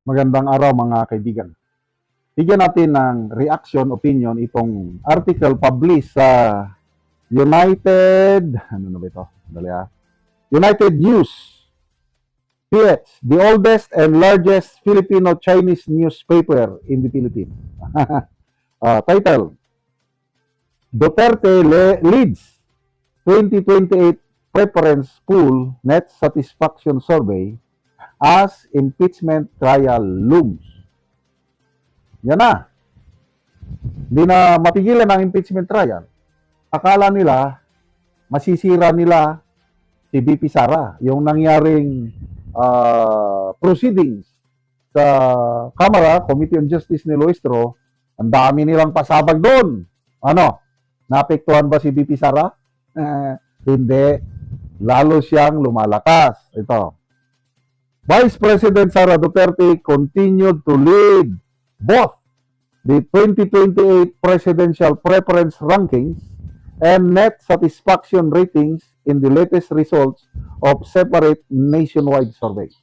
Magandang araw mga kaibigan. Bigyan natin ng reaction, opinion itong article published sa United, ano na ba ito? Dali United News PH, the oldest and largest Filipino-Chinese newspaper in the Philippines. Title, Duterte leads 2028 preference poll net satisfaction survey as impeachment trial looms. Yan na. Hindi na mapigilan ang impeachment trial. Akala nila, masisira nila si BP Sara. Yung nangyaring proceedings sa Kamara, Committee on Justice ni Luistro, ang dami nilang pasabag doon. Ano? Naapektuhan ba si BP Sara? Hindi. Lalo siyang lumalakas. Ito. Vice President Sara Duterte continued to lead both the 2028 presidential preference rankings and net satisfaction ratings in the latest results of separate nationwide surveys.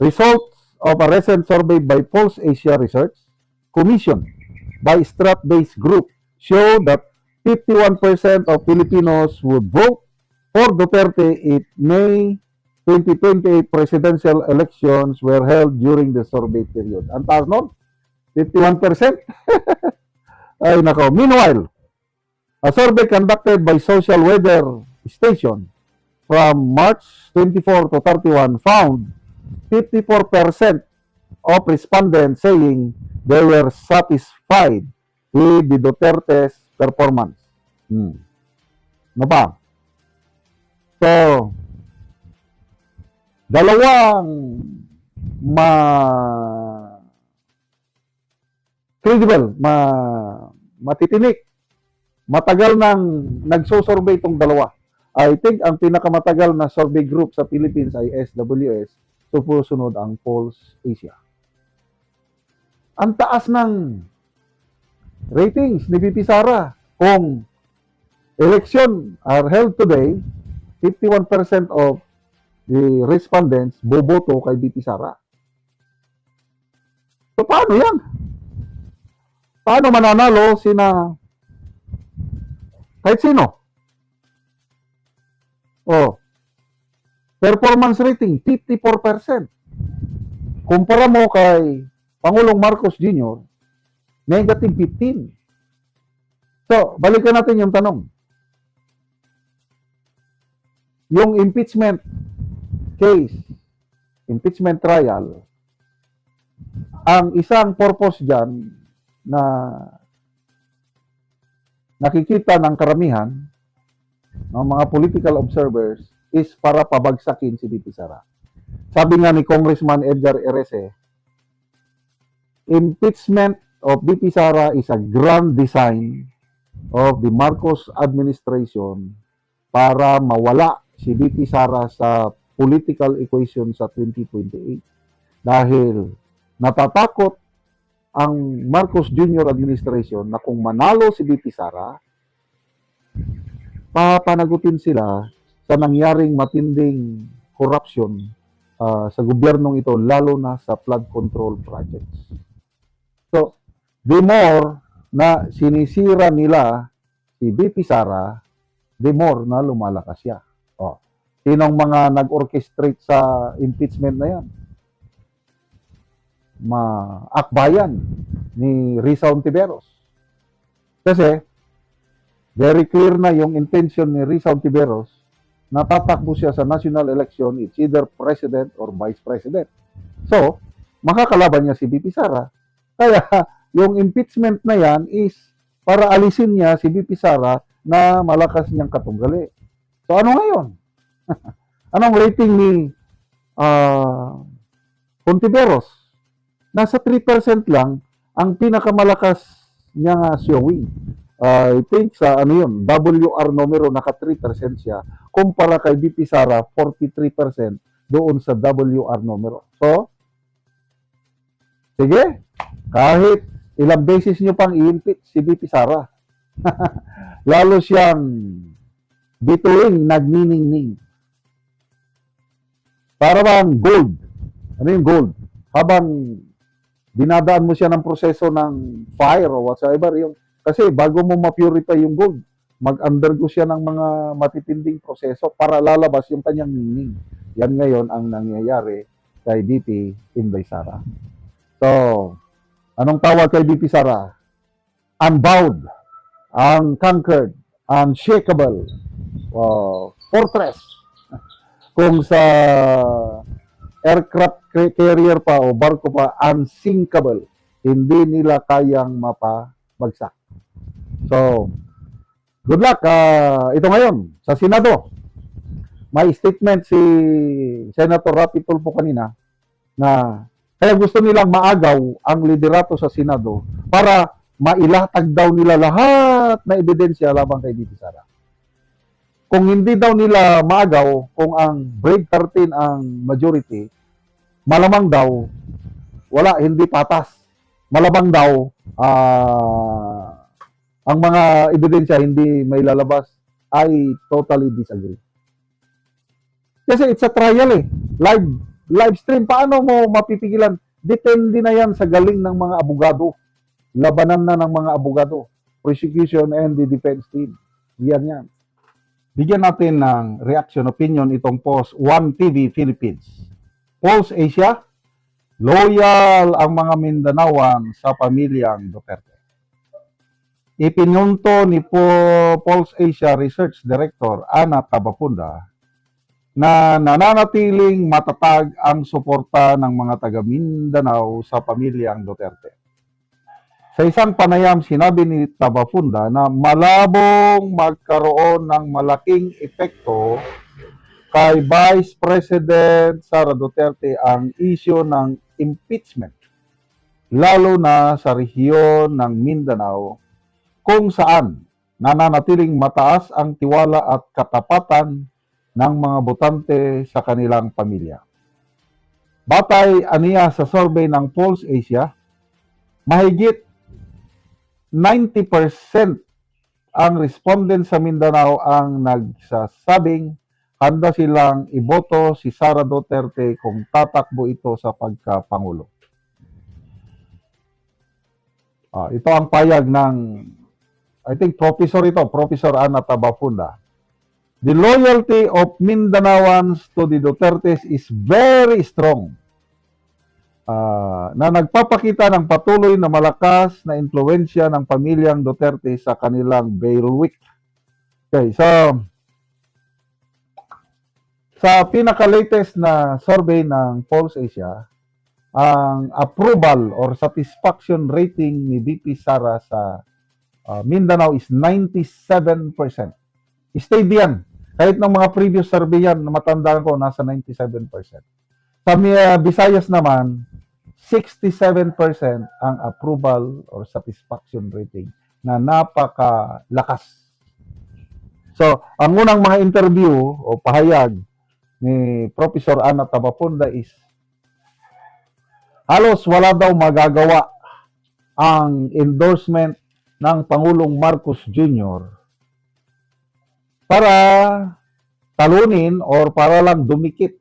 Results of a recent survey by Pulse Asia Research, commissioned by Strat-based group, show that 51% of Filipinos would vote for Duterte if May 2028 presidential elections were held during the survey period. Ang taas nun, 51%. Ay nako. Meanwhile, a survey conducted by Social Weather Station from March 24 to 31 found 54% of respondents saying they were satisfied with the Duterte's performance. Ano pa? So, dalawang credible, matitinik. Matagal nang nagso-survey itong dalawa. I think ang pinakamatagal na survey group sa Philippines ay SWS. Susunod ang Pulse Asia. Ang taas ng ratings ni BP Sara. Kung election are held today, 51% of the respondents boboto kay BP Sara. So, paano yan? Paano mananalo kahit sino? Performance rating, 54%. Kumpara mo kay Pangulong Marcos Jr., negative 15. So, balikan natin yung tanong. Yung impeachment case, impeachment trial, ang isang purpose dyan na nakikita ng karamihan ng mga political observers is para pabagsakin si BP Sara. Sabi nga ni Congressman Edgar Erese, impeachment of BP Sara is a grand design of the Marcos administration para mawala si BP Sara sa political equation sa 2028 dahil natatakot ang Marcos Jr. administration na kung manalo si BP Sara, papanagutin sila sa nangyaring matinding corruption sa gobyernong ito, lalo na sa flood control projects. So, the more na sinisira nila si BP Sara, the more na lumalakas siya. Sinong mga nag-orchestrate sa impeachment na yan? Akbayan ni Risa Ontiveros. Kasi, very clear na yung intention ni Risa Ontiveros na tatakbo siya sa national election, it's either president or vice president. So, makakalaban niya si BP Sara. Kaya, yung impeachment na yan is para alisin niya si BP Sara na malakas niyang katunggali. So, ano ngayon? Anong rating ni Ontiveros? Nasa 3% lang ang pinakamalakas niya nga showing. I think sa WR numero naka 3% siya kumpara kay BP Sara 43% doon sa WR numero. So, sige, kahit ilang beses nyo pang i-impeach si BP Sara, lalo siyang bituin, nagniningning. Para bang gold. Ano yung gold? habang dinadaan mo siya ng proseso ng fire o whatsoever, yung, kasi bago mo ma-purify yung gold, mag-undergo siya ng mga matitinding proseso para lalabas yung kanyang meaning. Yan ngayon ang nangyayari kay BP Inday Sara. So, anong tawag kay BP Sara? Unbowed, unconquered, unshakable, fortress. Kung sa aircraft carrier pa o barko pa, unsinkable. Hindi nila kayang mapabagsak. So, good luck. Ito ngayon, sa Senado, may statement si Senator Rapi Tulfo kanina na kaya gusto nilang maagaw ang liderato sa Senado para mailatag daw nila lahat na ebidensya labang kay BP Sara. Kung hindi daw nila maagaw, kung ang Brave 13 ang majority, malamang daw, wala, hindi patas. Malamang daw, ang mga ebidensya hindi may lalabas. I totally disagree. Kasi it's a trial eh. Live stream. Paano mo mapipigilan? Depende na yan sa galing ng mga abogado. Labanan na ng mga abogado. Prosecution and the defense team. Yan. Bigyan natin ng reaction opinion itong post 1TV Philippines. Pulse Asia, loyal ang mga Mindanaoan sa pamilyang Duterte. Ipinunto ni Pulse Asia Research Director Ana Tabapunda na nananatiling matatag ang suporta ng mga taga Mindanao sa pamilyang Duterte. Sa isang panayam, sinabi ni Tabapunda na malabong magkaroon ng malaking epekto kay Vice President Sara Duterte ang isyu ng impeachment, lalo na sa rehiyon ng Mindanao kung saan nananatiling mataas ang tiwala at katapatan ng mga botante sa kanilang pamilya. Batay aniya sa survey ng Pulse Asia, mahigit 90% ang respondent sa Mindanao ang nagsasabing handa silang iboto si Sara Duterte kung tatakbo ito sa pagkapangulo. Ito ang payag ng, I think, Professor Ana Tabapunda. The loyalty of Mindanaoans to the Dutertes is very strong. Na nagpapakita ng patuloy na malakas na impluwensya ng pamilyang Duterte sa kanilang bailiwick. Okay, so sa pinaka-latest na survey ng Pulse Asia, ang approval or satisfaction rating ni BP Sara sa Mindanao is 97%. Stayed yan. Kahit ng mga previous survey yan, matandaan ko, nasa 97%. Sa Visayas naman, 67% ang approval or satisfaction rating na napakalakas. So, ang unang mga interview o pahayag ni Professor Ana Tabapunda is halos wala daw magagawa ang endorsement ng Pangulong Marcos Jr. para talunin or para lang dumikit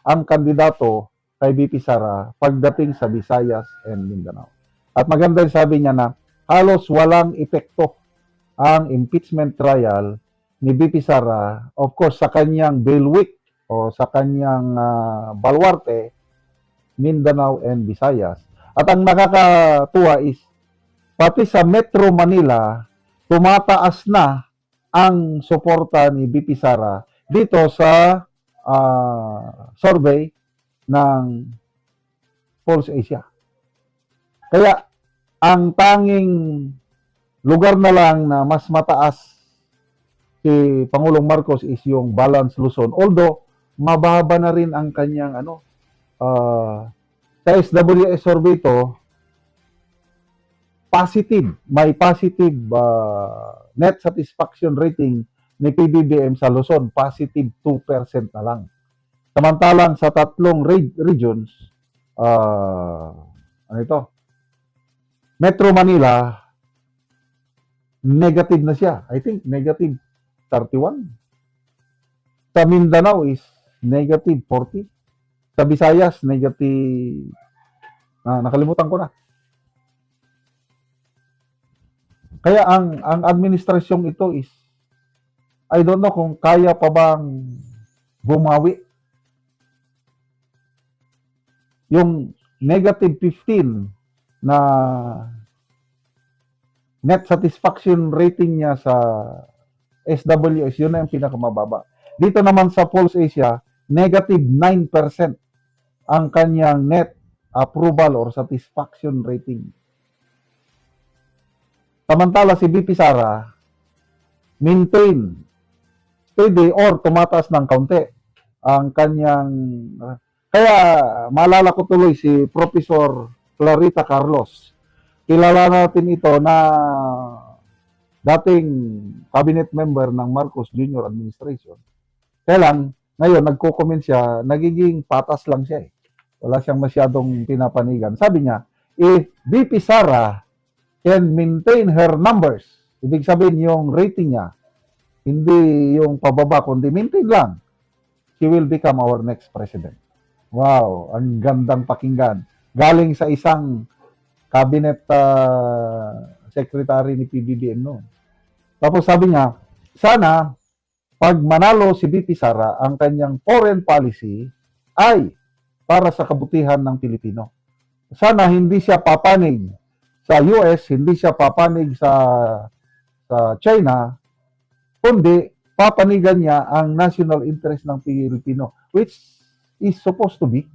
ang kandidato kay BP Sara pagdating sa Visayas and Mindanao. At maganda sabi niya na halos walang epekto ang impeachment trial ni BP Sara, of course, sa kanyang bailiwick o sa kanyang baluarte, Mindanao and Visayas. At ang nakakatuwa is, pati sa Metro Manila, tumataas na ang suporta ni BP Sara dito sa survey ng Pulse Asia. Kaya, ang tanging lugar na lang na mas mataas si Pangulong Marcos is yung Balance Luzon. Although, mababa na rin ang kanyang sa SWS survey to, positive, may positive net satisfaction rating ni PBBM sa Luzon, positive 2% na lang. Samantalang sa tatlong regions, Metro Manila, negative na siya. I think negative 31. Sa Mindanao is negative 40. Sa Visayas, negative Nakalimutan ko na. Kaya ang administrasyong ito is, I don't know kung kaya pa bang bumawi. Yung negative 15 na net satisfaction rating niya sa SWS, yun na yung pinakamababa. Dito naman sa Pulse Asia, negative 9% ang kanyang net approval or satisfaction rating. Samantala si BP Sara, maintain, steady or tumataas ng kaunti ang kanyang... Kaya maalala ko tuloy si Professor Clarita Carlos. Kilala natin ito na dating cabinet member ng Marcos Jr. Administration. Kaya lang, ngayon nagko-comment siya, nagiging patas lang siya eh. Wala siyang masyadong pinapanigan. Sabi niya, if BP Sara can maintain her numbers, ibig sabihin yung rating niya, hindi yung pababa, kundi maintain lang, she will become our next president. Wow, ang gandang pakinggan. Galing sa isang cabinet secretary ni PBBM noon. Tapos sabi niya, sana pag manalo si BP Sara, ang kanyang foreign policy ay para sa kabutihan ng Pilipino. Sana hindi siya papanig sa US, hindi siya papanig sa China, kundi papanigan niya ang national interest ng Pilipino, which is supposed to be.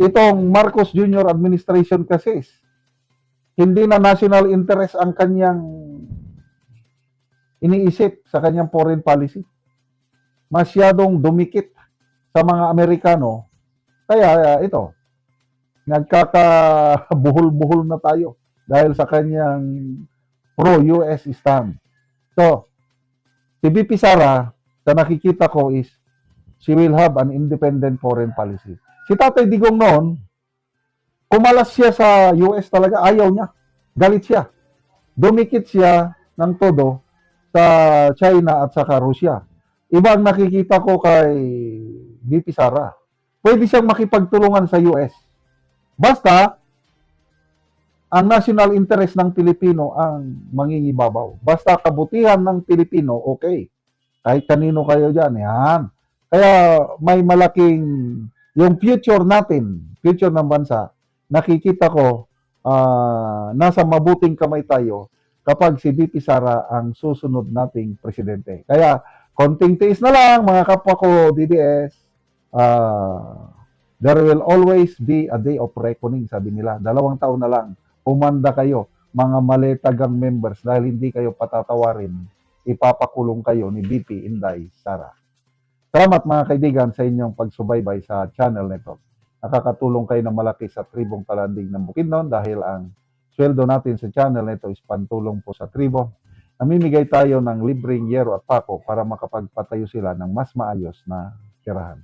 Itong Marcos Jr. administration kasi, hindi na national interest ang kanyang iniisip sa kanyang foreign policy. Masyadong dumikit sa mga Amerikano. Kaya ito, nagkakabuhol-buhol na tayo dahil sa kanyang pro-US stand. So, si BP Sara, sa nakikita ko is, she will have an independent foreign policy. Si Tatay Digong noon, kumalas siya sa US talaga, ayaw niya. Galit siya. Dumikit siya ng todo sa China at saka Russia. Iba ang nakikita ko kay BP Sara. Pwede siyang makipagtulungan sa US. Basta, ang national interest ng Pilipino ang mangingibabaw. Basta kabutihan ng Pilipino, okay. Kahit kanino kayo dyan, yan. Kaya may malaking, yung future natin, future ng bansa, nakikita ko, nasa mabuting kamay tayo kapag si BP Sara ang susunod nating presidente. Kaya, konting tiis na lang, mga kapwa ko, DDS, there will always be a day of reckoning, sabi nila. 2 taon na lang, umanda kayo, mga maletagang members, dahil hindi kayo patatawarin, ipapakulong kayo ni BP Inday Sara. Salamat mga kaibigan sa inyong pagsubaybay sa channel nito. Nakakatulong kayo ng malaki sa tribong Talanding ng Bukidnon dahil ang sweldo natin sa channel nito is pantulong po sa tribo. Namimigay tayo ng libreng yero at pako para makapagpatayo sila ng mas maayos na tirahan.